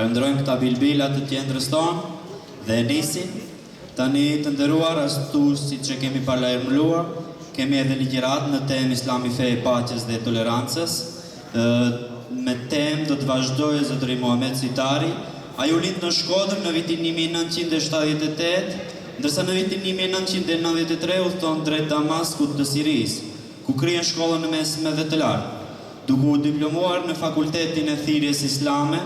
Falenderojmë këta bilbilat të qendrës tonë dhe nisin. Tani të nderuar ashtu siç e kemi paralajmëruar, kemi edhe ligjërat në temë Islami, fe e paqes dhe tolerancës. Me temë do të vazhdojë zotëri Muhamet Sitari. Ai u lind në Shkodër në vitin 1978, ndërsa në vitin 1993 udhton drejt Damaskut të Sirisë, ku kryen shkollën mesme dhe të lartë, duke u diplomuar në Fakultetin e Thirrjes Islame.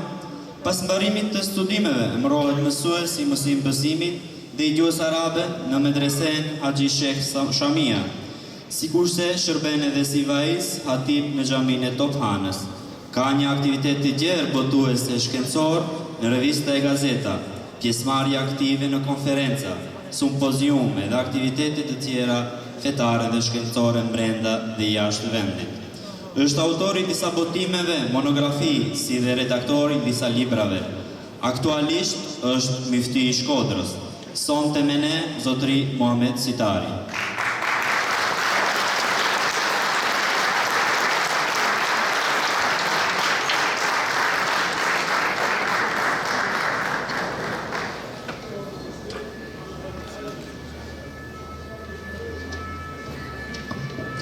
Pas mbarimit të studimeve, emërohet mësues i mësimit dhe i gjuhës arabe në medresen Haxhi Sheikh Shamia, sikurse shërben edhe si vaiz hatib në xhaminë e Tophanës. Ka një aktivitet të gjerë botuese shkencor në revista e gazeta, pjesëmarrje aktive në konferenca, simpoziume dhe aktivitete të tjera fetare dhe shkencore brenda dhe jashtë vendit. Është autori disa botimeve, monografi, si dhe redaktori disa librave. Aktualisht është mifti i Shkodrës. Sonte me ne, zotëri Muhamet Sitari.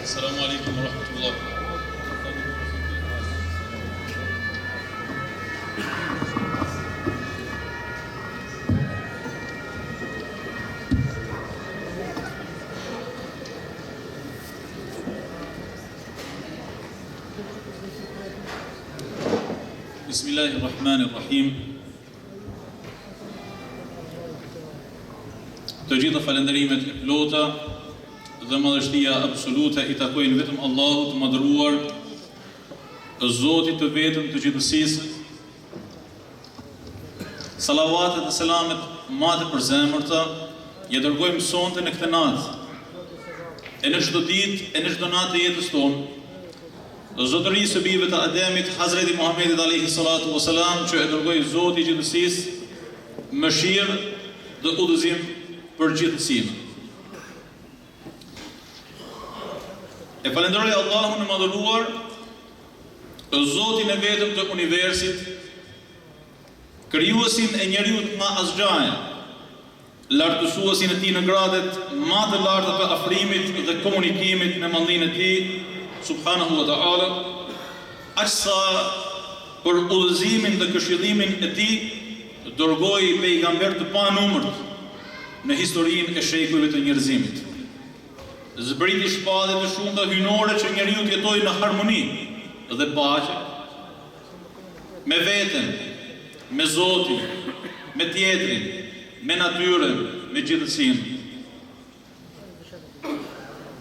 Assalamu alaikum wa rahmatullah. Bismillahirrahmanirrahim. Të gjitha falënderimet e plota dhe madhështia absolute i takojnë vetëm Allahut të madhëruar, Zotit të vetëm të gjithësisë. Salavatet dhe selamet madhe për zemërta ja dërgojmë sonte në këtë natë, e në çdo ditë, e në çdo natë të jetës tonë, zotërisë së bijve të Ademit, Hazreti Muhammedit alayhi salatu wasalam, që e dërgoi Zoti i gjithësisë mëshirë dhe udhëzim për gjithësinë. E falenderoj Allahun e madhëruar, Zotin e vetëm të universit, krijuesin e njeriut nga asgjaja, lartësuesin e tij në gradet më të larta të afrimit dhe komunikimit në mallin e tij, subhanahu wa ta'ala, aqsa për udhëzimin dhe këshillimin e tij dërgoi pejgamber të panumërt në historinë e shekujve të njerëzimit. Zbriti shpallje të shumta hyjnore që njeriu të jetojë në harmoni dhe paqe me veten, me Zotin, me tjetrin, me natyrën, me gjithësinë.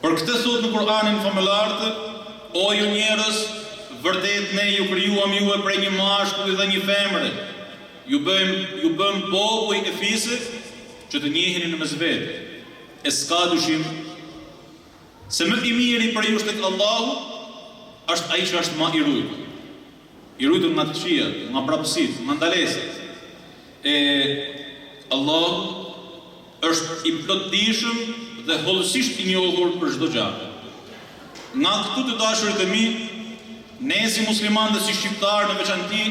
Për këtë thot në Kur'anin famëlartë: o ju njerëz, vërtet ne ju krijuam juve prej një mashkulli dhe një femre. Ju bëm popull e fisë që të njiheni në mes vetë. E s'ka dyshim se më i miri për ju tek Allahu është ai që është më i ruajtur. I ruajtur nga të këqijat, nga prapësitë, nga ndalesit. Allahu është i plotëdijshëm dhe hollësisht i njohur për çdo gjë. Nga këtu të dashurit e mi, ne si musliman dhe si shqiptar në veçanti,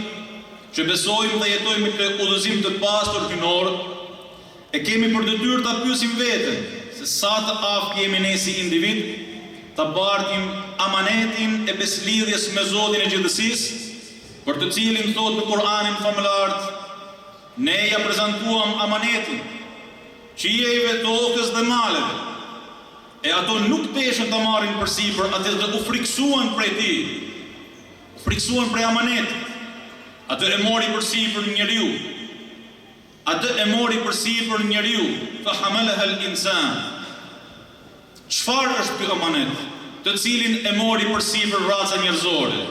që besojmë dhe jetojmë me udhëzim të pastër hyjnor, e kemi për detyrë ta pyesim veten se sa të aftë jemi ne si individ, ta bartim amanetin e beslidhjes me Zotin e gjithësisë, për të cilin thot në Kur'anin famëlar: ne ja prezantuam amanetin qiejve, tokës dhe maleve, e ato nuk deshën të marrin përsipër atë dhe u friksuan prej tij, u friksuan prej amanetit. Atë e mori përsipër njeriu. Atë e mori përsipër njeriu, fa hamalaha al-insan. Çfarë është ky amanet, të cilin e mori përsipër raca njerëzore?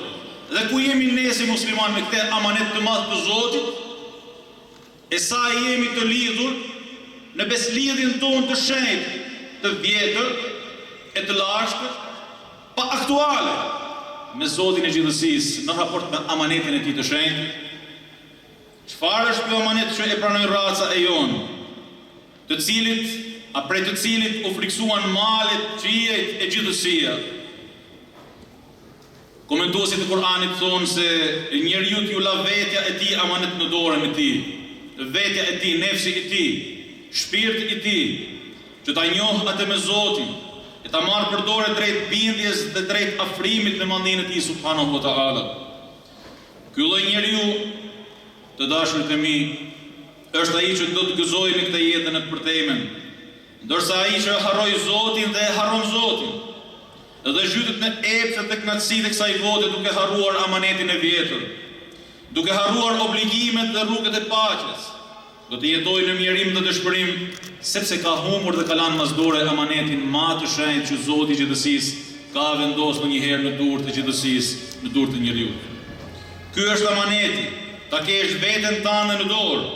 Dhe ku jemi ne si musliman me këtë amanet të madh të Zotit? E sa jemi të lidhur në beslidhjen tonë të shenjtë, të vjetër, e të lashtë, pa aktuale me Zotin e gjithësisë në raport me amanetin e tij të shenjtë? Çfarë është ky amanet që e pranoi raca e jonë, prej të cilit u friksuan malet, qiejt e gjithësia? Komentuesit e Kur'anit thonë se njeriu t'ju la vetja e tij amanet në dorën e tij. Vetja e tij, nefsi i tij, shpirti i tij, që ta njohë atë me Zotin, e ta marrë për dorë drejt bindjes dhe drejt afrimit në mandinë e tij subhanahu wa ta'ala. Ky lloj njeriu, të dashurit e mi, është ai që do të gëzojë në këtë jetë në të përtemen, ndërsa ai që harroi Zotin dhe e harron Zotin, dhe zhytet në epshet dhe kënaqësitë e kësaj bote duke harruar amanetin e vjetër, duke harruar obligimet dhe rrugët e paqes, do të jetojë në mjerim dhe dëshpërim, sepse ka humbur dhe ka lanë masdore amanetin ma të shenjtë që Zoti i gjithësisë ka vendosur ndonjëherë në durë të gjithësisë, në durë të njeriu. Ky është amaneti, ta kesh veten tënde në dorë,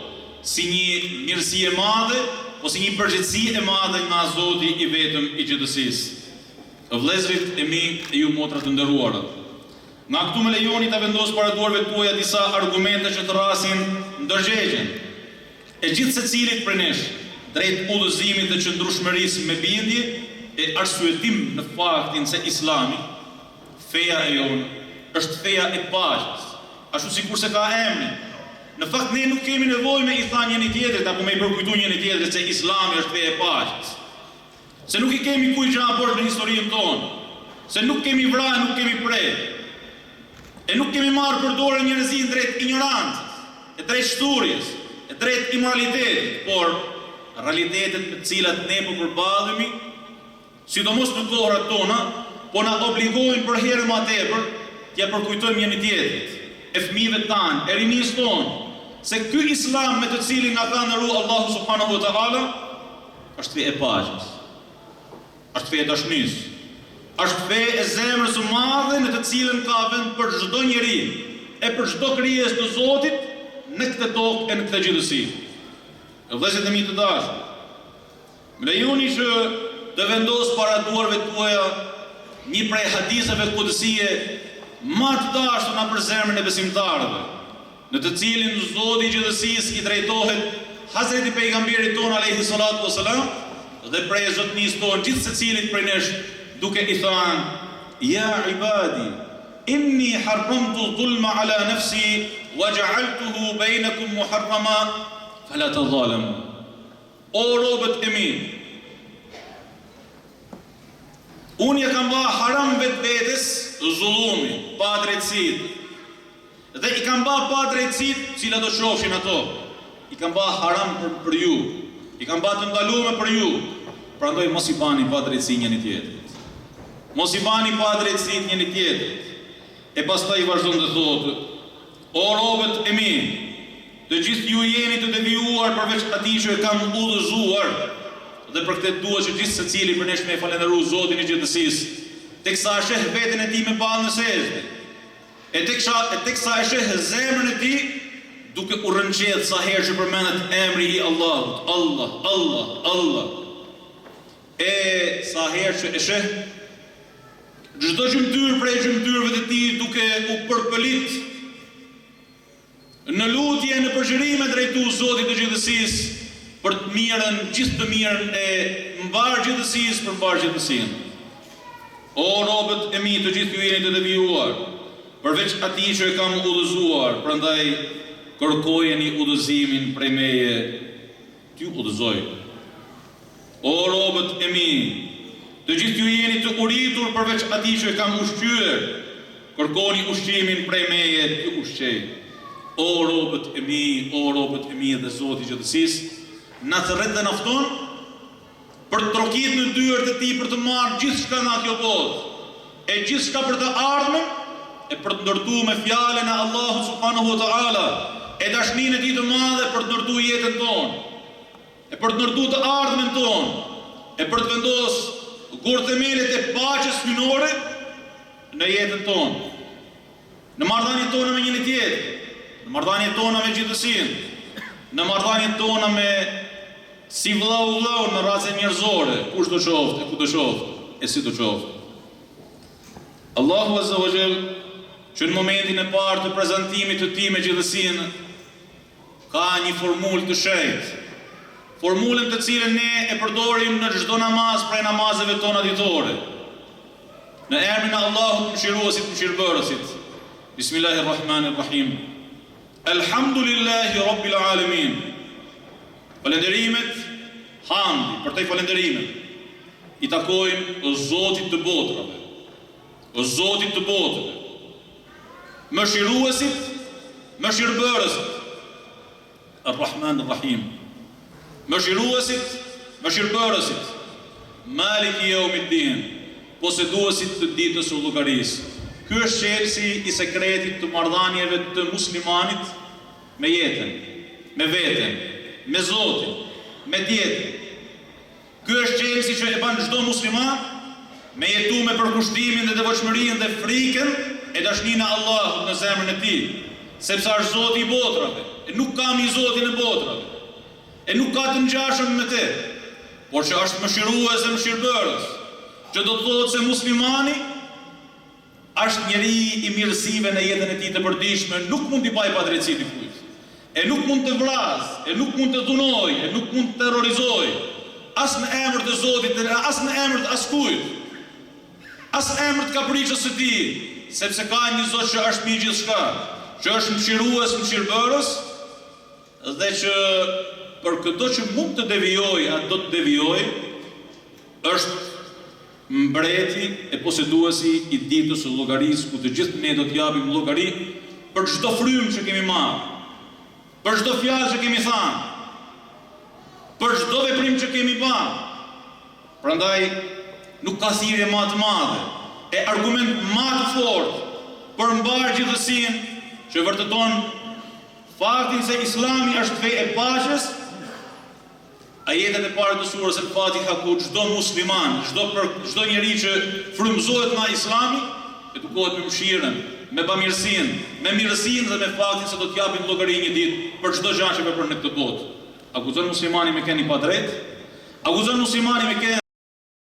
si një mirësi e madhe, ose një përgjegjësi e madhe nga Zoti i vetëm i gjithësisë. Vëllezërit e mi e ju motra të nderuara, nga këtu më lejoni ta vendos para duarve tuaja disa argumente që të rrasin ndërgjegjen e gjithë secilit prej nesh drejt udhëzimit dhe qëndrueshmërisë me bindje e arsyetim në faktin se Islami, feja e jonë, është feja e paqes, ashtu sikur se ka emrin. Në fakt ne nuk kemi nevojë me i thënë njëri tjetrit apo me i përkujtuar njëri tjetrit se Islami është feja e paqes. Se nuk i kemi kujt gjëra bërë në historinë tonë, se nuk kemi vrarë, nuk kemi prerë, e nuk kemi marrë për dorë njerëzin drejt ignorancës, e drejt shturjes, e drejt imoralitetit, por realitetet me të cilat ne po përballemi, sidomos në kohërat tona, po na obligojnë për herë më tepër t'ia përkujtojmë njëri tjetrit, e fëmijëve tanë, e rinisë tonë, se ky Islam me të cilin na ka ndëruar Allahu subhanahu wa taala është fe e paqes. Është fe e dashurisë, është fe e zemrës së madhe në të cilën ka vend për çdo njeri e për çdo krijesë të Zotit në këtë tokë e në këtë gjithësi. Vëllezërit e mi të dashur, më lejoni që të vendos para duarve tuaja një prej haditheve qudsie më të dashura për zemrën e besimtarëve, në të cilin Zoti i gjithësisë i drejtohet Hazreti pejgamberit ton alayhi salatu wasalam, dhe prej zotnisë tonë gjithë secilit prej nesh duke i thënë: Ja ibadi, inni harramtu dhulma ala nafsi wa ja'altuhu bainakum muharrama fala tadhalamu. O robët e mi, unë ja kam bërë haram vetvetes zullumin, pa drejtësitë, dhe i kam bërë pa drejtësitë cilat do shohin ato. I kam bërë haram për ju, i kam bërë të ndaluar për ju. Prandaj mos i bani pa drejtësi njëri tjetrit. Mos i bani pa drejtësi njëri tjetrit. E pastaj vazhdon të thotë: O robët e mi, të gjithë ju jeni të devijuar përveç atij që e kam udhëzuar, dhe për këtë dua që gjithë secili për nesh me falënderuar Zotin e gjithësisë, teksa e sheh veten e tij me ballë në sejdë, e teksa e sheh zemrën e tij duke u rënqedh sa herë që përmendet emri i Allahut, Allah, Allah, Allah. E sa herë që e sheh çdo gjymtyr prej gjymtyrëve të tij duke u përpëlit në lutje, në përgjërime drejtu Zotit të gjithësisë për të mirën, gjithë të mirën e mbar gjithësisë për mbar gjithësinë. O robët e mi, të gjithë ju jeni të devijuar përveç atij që e kam udhëzuar, prandaj kërkojeni udhëzimin prej meje, t'ju udhëzoj. O robët e mi, të gjithë ju jeni të uritur përveç atij që e kam ushqyer, kërkoni ushqimin prej meje, t'ju ushqej. O robët e mi dhe Zoti i gjithësisë, na thërret dhe na fton për të trokit në dyert e tij për të marrë gjithçka nga kjo botë, e gjithçka për të ardhmen, e për të ndërtuar me fjalën e Allahut subhanahu wa taala, e dashninë e tij të madhe për të ndërtuar jetën tonë, e për të ndërtuar të ardhmen tonë, e për të vendosur gur themelet e paqes hyjnore në jetën tonë, në marrëdhëniet tona me njëri tjetrin, në marrëdhëniet tona me gjithësinë, në marrëdhëniet tona me si vllau në raste njerëzore, kush do qoftë, e ku do qoftë, e si do qoftë. Allahu azza wa jall, që në momentin e parë të prezantimit të tij me gjithësinë, ka një formulë të shenjtë, formulën të cilën ne e përdorim në çdo namaz prej namazeve tona ditore. Në emrin e Allahut mëshiruesit, mëshirbërësit. Bismillahirrahmanirrahim. Elhamdulillahi Rabbil Alamin. Falenderimet, hamdi, për te falenderimet i takojnë o Zotit të botrave, o Zotit të botrave, mëshiruesit, mëshirbërësit. Ar-Rahmanir-Rahim. Mëshiruesit, mëshirbërësit. Maliki Yawmiddin, poseduesit të ditës së llogarisë. Ky është çelësi i sekretit të marrëdhënieve të muslimanit me jetën, me veten, me Zotin, me tjetrin. Ky është çelësi që e bën çdo musliman me jetu me përkushtimin dhe devotshmërinë dhe frikën e dashninë e Allahut në zemrën e tij, sepse është Zoti i botrave, e nuk kam i Zotin e botrave, e nuk ka të ngjashëm me te, por që është mëshirues dhe mëshirbërës, që do të thotë se muslimani është njeri i mirësive në jetën e tij të përditshme, nuk mund t'i bajë padrejtësi dikujt, e nuk mund të vrasë, e nuk mund të dhunojë, e nuk mund të terrorizojë, as në emër të Zotit, as në emër të askujt, as në emër të kapriçës së tij, sepse ka një Zot që është mbi gjithçka, që është mëshirues, mëshirbërës, dhe që për këto që mund të devijojë, atë do të devijojë, është mbreti e poseduesi i ditës së llogarisë, ku të gjithë ne do të japim llogari për çdo frymë që kemi marrë, për çdo fjalë që kemi thënë, për çdo veprim që kemi bërë. Prandaj nuk ka thirrje më të madhe, e argument më të fortë për mbar gjithësinë që vërteton faktin se Islami është fe e paqes. Ajetet e parë të surës El-Fatiha, ku çdo musliman, çdo njeri që frymëzohet nga Islami, edukohet me mëshirën, me bamirësinë, me mirësinë dhe me faktin se do të japin llogari një ditë për çdo gjë që vepron në këtë botë. Akuzon muslimani me keni pa drejt, akuzon muslimani me keni